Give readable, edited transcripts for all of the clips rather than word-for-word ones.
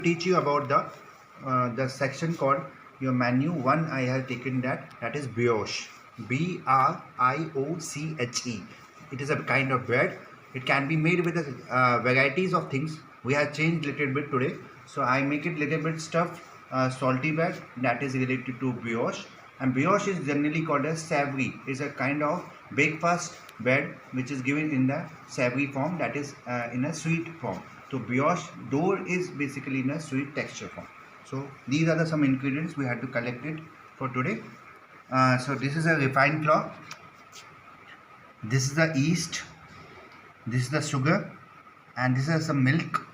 teach you about the section called your menu. One I have taken that is brioche, brioche. It is a kind of bread. It can be made with varieties of things. We have changed little bit today, so I make it little bit stuffed salty bread that is related to brioche. And brioche is generally called as savory. It's a kind of breakfast bread which is given in the savory form, that is in a sweet form. So brioche dough is basically in a sweet texture form. So these are some ingredients we had to collect it for today. So this is a refined flour, this is the yeast, this is the sugar, and this is some milk.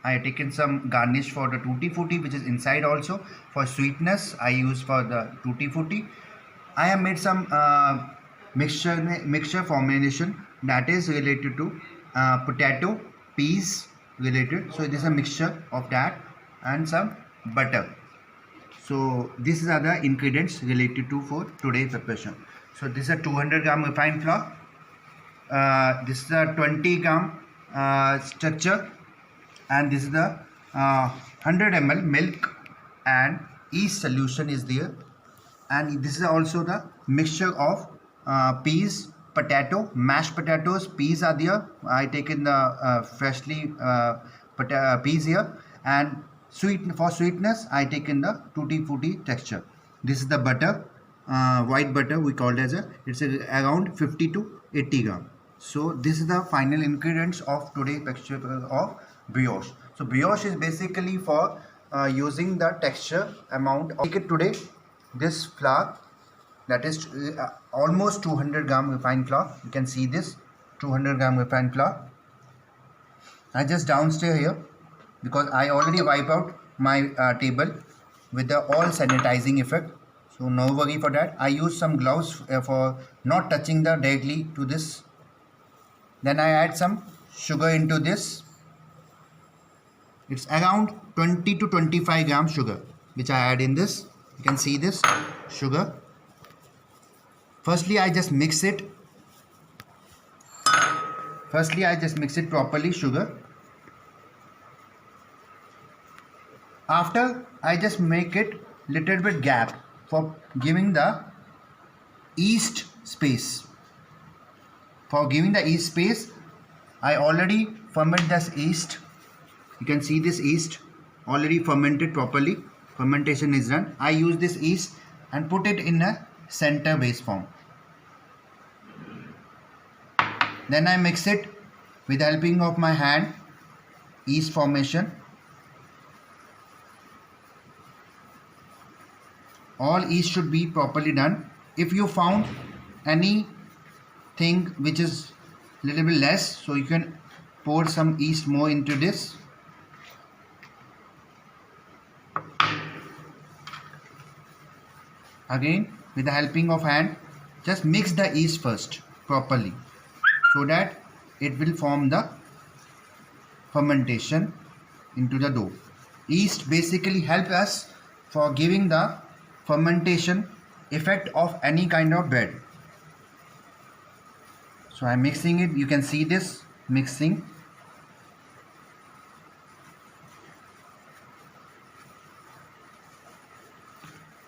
I have taken some garnish for the tutti frutti which is inside also. For sweetness I use for the tutti frutti. I have made some mixture formulation that is related to potato, peas related. So this is a mixture of that and some butter. So these are the ingredients related to for today's preparation. So this is a 200 gram refined flour. This is a 20 gram structure, and this is the 100 ml milk and yeast solution is there. And this is also the mixture of peas, potato, mashed potatoes, peas are there. I taken the freshly peas here, and for sweetness I taken the tutti frutti texture. This is the butter, white butter we call it as it's around 50 to 80 gram. So this is the final ingredients of today's texture of brioche. So brioche is basically for using the texture amount of it today. This flour, that is almost 200 gram refined flour. You can see this 200 gram refined flour. I just downstairs here because I already wipe out my table with the all sanitizing effect. So no worry for that. I use some gloves for not touching the directly to this. Then I add some sugar into this. It's around 20 to 25 gram sugar which I add in this. You can see this sugar. Firstly I just mix it properly, sugar. After I just make it little bit gap for giving the yeast space. For giving the yeast space, I already ferment this yeast. You can see this yeast already fermented properly. Fermentation is done. I use this yeast and put it in a center base form. Then I mix it with the helping of my hand, yeast formation. All yeast should be properly done. If you found anything which is little bit less, so you can pour some yeast more into this. Again with the helping of hand, just mix the yeast first properly so that it will form the fermentation into the dough. Yeast basically help us for giving the fermentation effect of any kind of bread. So I am mixing it. You can see this mixing.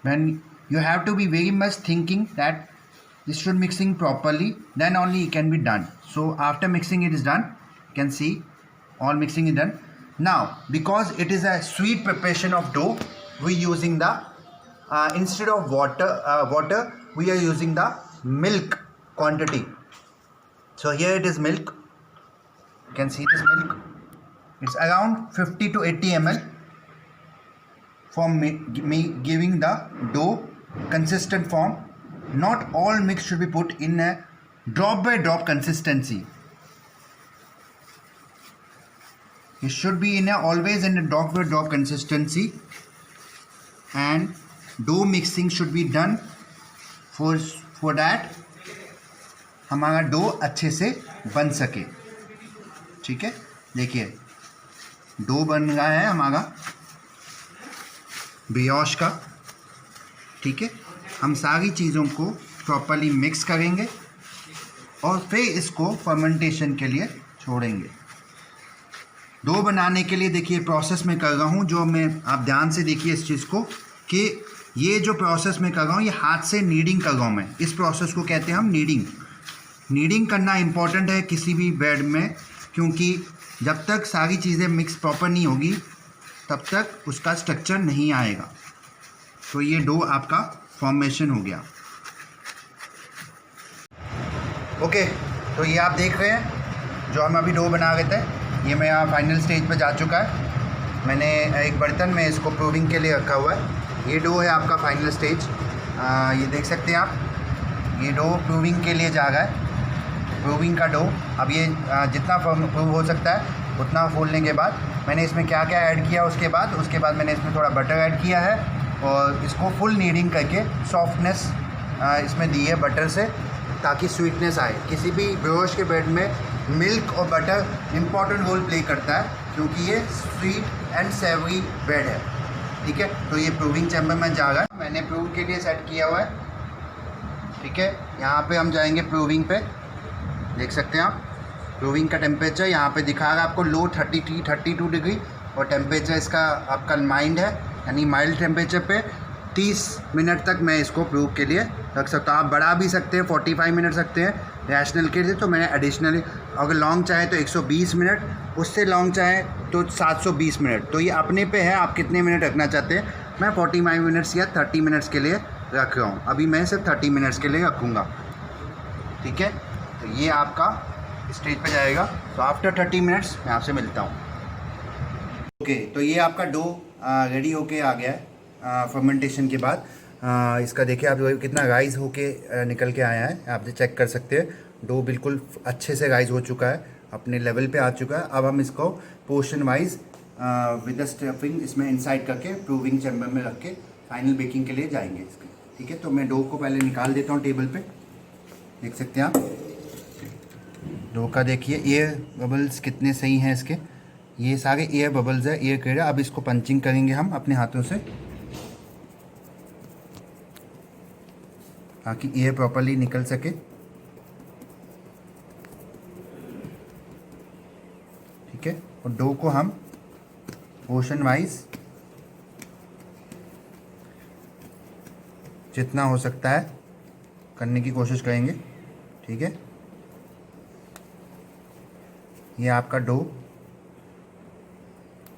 When you have to be very much thinking that this should mixing properly, then only it can be done. So after mixing it is done, you can see all mixing is done. Now because it is a sweet preparation of dough, we using the instead of water we are using the milk quantity. So here it is milk. You can see this milk. It's around 50 to 80 ml for me giving the dough consistent form. Not all mix should be put in a drop by drop consistency. It should be in always in a drop by drop consistency, and dough mixing should be done for that हमारा dough अच्छे से बन सके. ठीक है, देखिए dough बन रहा है हमारा ब्रियोश का. ठीक है, हम सारी चीज़ों को प्रॉपर्ली मिक्स करेंगे और फिर इसको फर्मेंटेशन के लिए छोड़ेंगे. डो बनाने के लिए देखिए प्रोसेस में कर रहा हूँ, जो मैं आप ध्यान से देखिए इस चीज़ को कि ये जो प्रोसेस में कर रहा हूँ ये हाथ से नीडिंग कर रहा हूँ मैं। इस प्रोसेस को कहते हैं हम नीडिंग। नीडिंग करना इम्पॉर्टेंट है किसी भी ब्रेड में, क्योंकि जब तक सारी चीज़ें मिक्स प्रॉपर नहीं होगी तब तक उसका स्ट्रक्चर नहीं आएगा। तो ये डो आपका फॉर्मेशन हो गया। ओके, तो ये आप देख रहे हैं जो हम अभी डो बना रहे थे, ये मेरा फाइनल स्टेज पे जा चुका है। मैंने एक बर्तन में इसको प्रूविंग के लिए रखा हुआ है। ये डो है आपका फाइनल स्टेज। ये देख सकते हैं आप, ये डो प्रूविंग के लिए जा रहा है। प्रूविंग का डो अब ये जितना प्रूव हो सकता है उतना फूलने के बाद मैंने इसमें क्या क्या ऐड किया, उसके बाद मैंने इसमें थोड़ा बटर ऐड किया है और इसको फुल नीडिंग करके सॉफ्टनेस इसमें दी है बटर से, ताकि स्वीटनेस आए। किसी भी ब्रोश के ब्रेड में मिल्क और बटर इम्पॉर्टेंट रोल प्ले करता है, क्योंकि ये स्वीट एंड सेवरी ब्रेड है। ठीक है, तो ये प्रूविंग चैम्बर में जा रहा है, मैंने प्रूव के लिए सेट किया हुआ है। ठीक है, यहाँ पे हम जाएंगे प्रूविंग पे। देख सकते हैं आप प्रूविंग का टेम्परेचर यहाँ पे दिखा रहा है आपको लो 32 डिग्री, और टेम्परेचर इसका आपका माइल्ड है, यानी माइल्ड टेम्परेचर पे 30 मिनट तक मैं इसको प्रूव के लिए रख सकता हूँ। आप बढ़ा भी सकते हैं, 45 मिनट सकते हैं रैशनल के लिए। तो मैंने एडिशनली अगर लॉन्ग चाहे तो 120 मिनट, उससे लॉन्ग चाहे तो 720 मिनट। तो ये अपने पे है आप कितने मिनट रखना चाहते हैं। मैं 45 मिनट्स या 30 मिनट्स के लिए रख रहा हूँ। अभी मैं सिर्फ 30 मिनट्स के लिए रखूँगा। ठीक है, तो ये आपका स्टेज पे जाएगा। तो आफ्टर 30 मिनट्स मैं आपसे मिलता हूँ। ओके, तो ये आपका डो रेडी होके आ गया है फर्मेंटेशन के बाद। इसका देखिए आप कितना राइज होके निकल के आया है, आप चेक कर सकते हैं। डो बिल्कुल अच्छे से राइज हो चुका है, अपने लेवल पे आ चुका है। अब हम इसको portion wise with the stuffing इसमें इनसाइड करके प्रूविंग चैम्बर में रख के फाइनल बेकिंग के लिए जाएंगे इसके। ठीक है, तो मैं डो को पहले निकाल देता हूँ टेबल पे। देख सकते हैं आप डो का, देखिए एयर बबल्स कितने सही हैं इसके। ये सारे एयर बबल्स है, एयर क्लियर। अब इसको पंचिंग करेंगे हम अपने हाथों से, ताकि एयर प्रॉपर्ली निकल सके। ठीक है, और डो को हम पोर्शन वाइज जितना हो सकता है करने की कोशिश करेंगे। ठीक है, ये आपका डो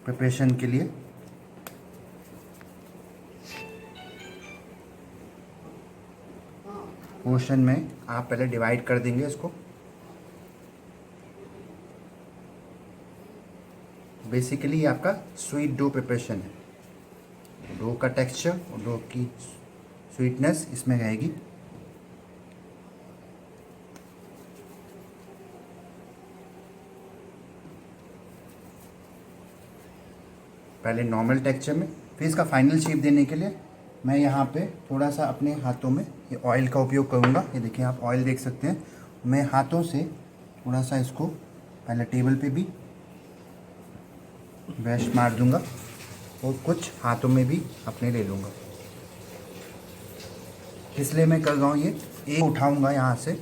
प्रिपरेशन के लिए पोर्शन में आप पहले डिवाइड कर देंगे इसको। बेसिकली ये आपका स्वीट डो प्रिपरेशन है। डो का टेक्सचर और डो की स्वीटनेस इसमें रहेगी। पहले नॉर्मल टेक्सचर में, फिर इसका फाइनल शेप देने के लिए मैं यहाँ पे थोड़ा सा अपने हाथों में ये ऑयल का उपयोग करूँगा। ये देखिए आप ऑयल देख सकते हैं। मैं हाथों से थोड़ा सा इसको पहले टेबल पे भी ब्रश मार दूँगा और कुछ हाथों में भी अपने ले लूँगा। इसलिए मैं कर रहा हूँ ये एक उठाऊँगा यहाँ से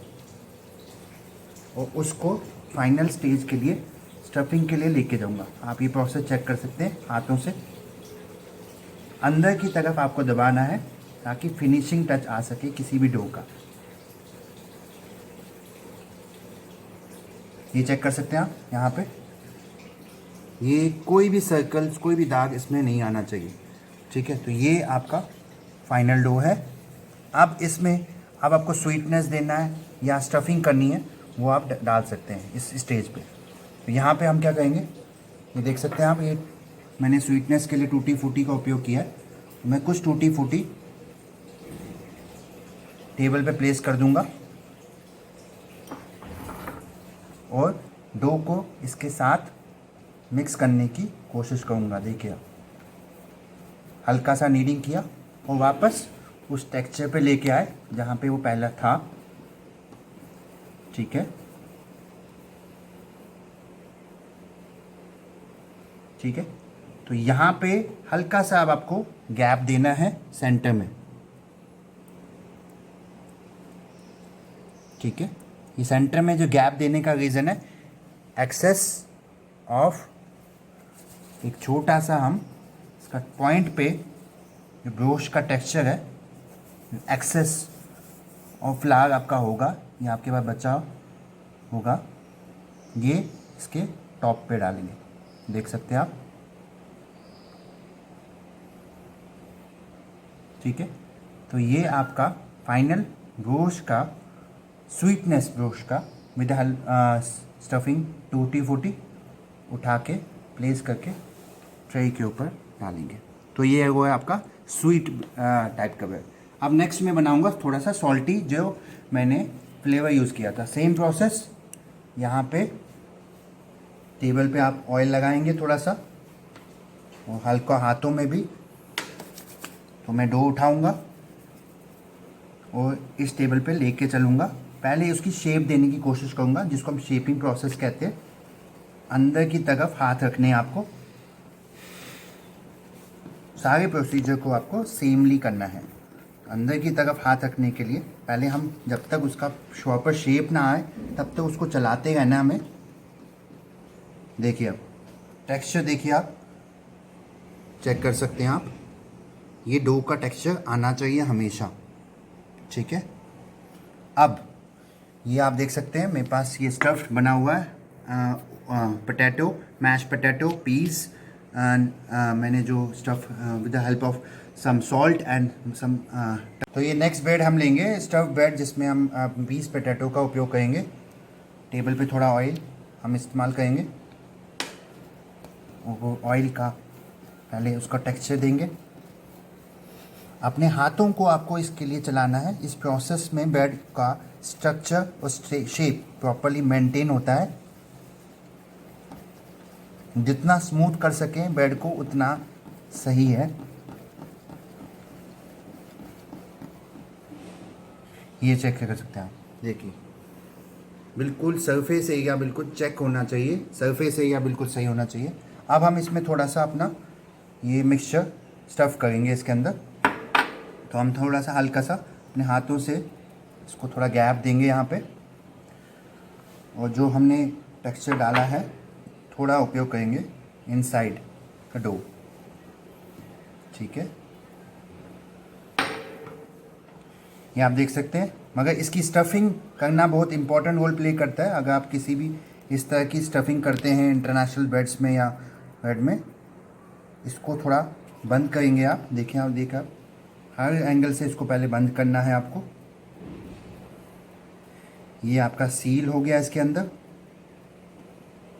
और उसको फाइनल स्टेज के लिए स्टफिंग के लिए लेके जाऊँगा। आप ये प्रोसेस चेक कर सकते हैं। हाथों से अंदर की तरफ आपको दबाना है ताकि फिनिशिंग टच आ सके किसी भी डो का। ये चेक कर सकते हैं आप यहाँ पे, ये कोई भी सर्कल्स, कोई भी दाग इसमें नहीं आना चाहिए। ठीक है, तो ये आपका फाइनल डो है। अब इसमें अब आपको स्वीटनेस देना है या स्टफिंग करनी है, वो आप डाल सकते हैं इस स्टेज पे। तो यहाँ पे हम क्या करेंगे, ये देख सकते हैं आप, ये मैंने स्वीटनेस के लिए टूटी फूटी का उपयोग किया है। मैं कुछ टूटी फूटी टेबल पे प्लेस कर दूंगा और डो को इसके साथ मिक्स करने की कोशिश करूंगा। देखिए हल्का सा नीडिंग किया और वापस उस टेक्सचर पे लेके आए जहाँ पे वो पहला था। ठीक है, ठीक है, तो यहाँ पे हल्का सा अब आपको गैप देना है सेंटर में। ठीक है, ये सेंटर में जो गैप देने का रीज़न है एक्सेस ऑफ एक छोटा सा हम इसका पॉइंट पे जो ब्रोश का टेक्सचर है, एक्सेस और फ्लावर आपका होगा, ये आपके पास बचा होगा, ये इसके टॉप पे डालेंगे, देख सकते हैं आप। ठीक है, तो ये आपका फाइनल ब्रोश का स्वीटनेस, ब्रोश का विद स्टफिंग टूटी फूटी उठा के प्लेस करके ट्रे के ऊपर डालेंगे। तो ये वो है आपका स्वीट टाइप का ब्रेड। अब नेक्स्ट मैं बनाऊंगा थोड़ा सा सॉल्टी, जो मैंने फ्लेवर यूज़ किया था। सेम प्रोसेस, यहाँ पे टेबल पे आप ऑयल लगाएंगे थोड़ा सा, और हल्का हाथों में भी। तो मैं डो उठाऊंगा और इस टेबल पे लेके चलूँगा। पहले उसकी शेप देने की कोशिश करूँगा, जिसको हम शेपिंग प्रोसेस कहते हैं। अंदर की तरफ हाथ रखने हैं आपको, सारे प्रोसीजर को आपको सेमली करना है। अंदर की तरफ हाथ रखने के लिए पहले हम, जब तक उसका प्रॉपर शेप ना आए तब तक उसको चलाते रहना हमें। देखिए, अब टेक्सचर देखिए, आप चेक कर सकते हैं आप, ये डो का टेक्सचर आना चाहिए हमेशा। ठीक है, अब ये आप देख सकते हैं मेरे पास ये स्टफ्ड बना हुआ है, potato, mash potato, piece, and मैंने जो stuff with the help of some salt and some. तो ये नेक्स्ट ब्रेड हम लेंगे, स्टफ ब्रेड, जिसमें हम पीस पोटैटो का उपयोग करेंगे। टेबल पे थोड़ा ऑयल हम इस्तेमाल करेंगे, और वो ऑयल का पहले उसका टेक्सचर देंगे। अपने हाथों को आपको इसके लिए चलाना है। इस प्रोसेस में ब्रेड का स्ट्रक्चर और शेप प्रॉपर्ली मेंटेन होता है। जितना स्मूथ कर सकें ब्रेड को उतना सही है। ये चेक कर सकते हैं आप, देखिए बिल्कुल सरफेस एरिया बिल्कुल चेक होना चाहिए, सरफेस एरिया बिल्कुल सही होना चाहिए। अब हम इसमें थोड़ा सा अपना ये मिक्सचर स्टफ़ करेंगे इसके अंदर। तो हम थोड़ा सा हल्का सा अपने हाथों से इसको थोड़ा गैप देंगे यहाँ पे, और जो हमने टेक्सचर डाला है थोड़ा उपयोग करेंगे इनसाइड का डो। ठीक है, ये आप देख सकते हैं। मगर इसकी स्टफिंग करना बहुत इंपॉर्टेंट रोल प्ले करता है। अगर आप किसी भी इस तरह की स्टफिंग करते हैं इंटरनेशनल ब्रेड्स में या ब्रेड में, इसको थोड़ा बंद करेंगे आप। देखिए, आप देखिए, आप हर एंगल से इसको पहले बंद करना है आपको। ये आपका सील हो गया इसके अंदर,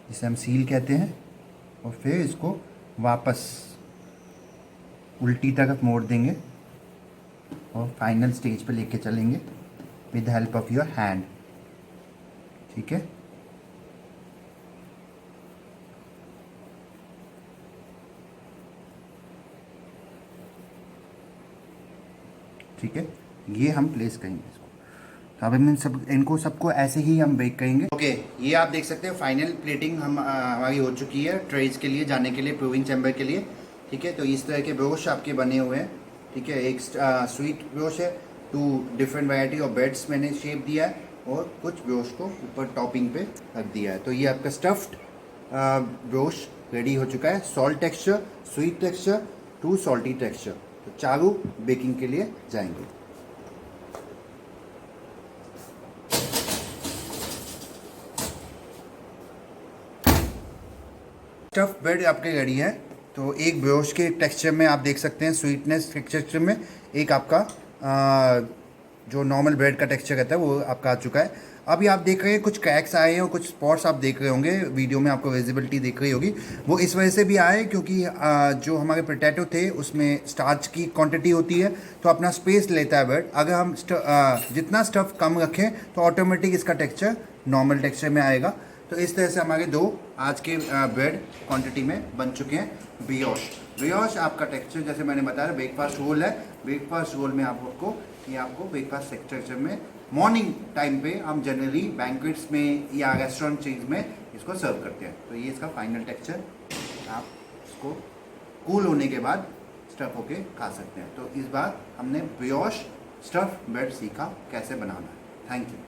जिसे हम सील कहते हैं। और फिर इसको वापस उल्टी तरफ मोड़ देंगे और फाइनल स्टेज पे लेके चलेंगे with the help of your hand. ठीक है, ठीक है, ये हम प्लेस करेंगे इसको। तो अब इनको सबको ऐसे ही हम बेक करेंगे। ओके, ये आप देख सकते हैं फाइनल प्लेटिंग हमारी हो चुकी है ट्रेज के लिए जाने के लिए, प्रूविंग चैम्बर के लिए। ठीक है, तो इस तरह के ब्रोश आपके बने हुए हैं। ठीक है, एक स्वीट ब्रोश है, 2 डिफरेंट वैरायटी ऑफ ब्रेड्स मैंने शेप दिया है, और कुछ ब्रोश को ऊपर टॉपिंग पे रख दिया है। तो ये आपका स्टफ्ड ब्रोश रेडी हो चुका है। Salt texture, sweet texture, 2 salty texture. तो चारों बेकिंग के लिए जाएंगे। स्टफ ब्रेड आपके रेडी है। तो एक ब्रोश के टेक्सचर में आप देख सकते हैं स्वीटनेस टेक्सचर में, एक आपका जो नॉर्मल ब्रेड का टेक्सचर रहता है वो आपका आ चुका है। अभी आप देख रहे हैं कुछ क्रैक्स आए हैं और कुछ स्पॉट्स आप देख रहे होंगे, वीडियो में आपको विजिबिलिटी दिख रही होगी। वो इस वजह से भी आए क्योंकि जो हमारे पोटैटो थे उसमें स्टार्च की क्वांटिटी होती है, तो अपना स्पेस लेता है ब्रेड। अगर हम जितना स्टफ़ कम रखें तो ऑटोमेटिक इसका टेक्सचर नॉर्मल टेक्सचर में आएगा। तो इस तरह से हमारे 2 आज के ब्रेड क्वांटिटी में बन चुके हैं। ब्रियोश आपका टेक्सचर जैसे मैंने बताया ब्रेकफास्ट रोल है। ब्रेकफास्ट रोल में आपको ब्रेकफास्ट टेक्सचर में मॉर्निंग टाइम पे हम जनरली बैंक्वेट्स में या रेस्टोरेंट चीज़ में इसको सर्व करते हैं। तो ये इसका फाइनल टेक्सचर, आप इसको कूल होने के बाद स्टफ़ होके खा सकते हैं। तो इस बार हमने ब्रियोश स्टफ़ ब्रेड सीखा कैसे बनाना है। Thank you.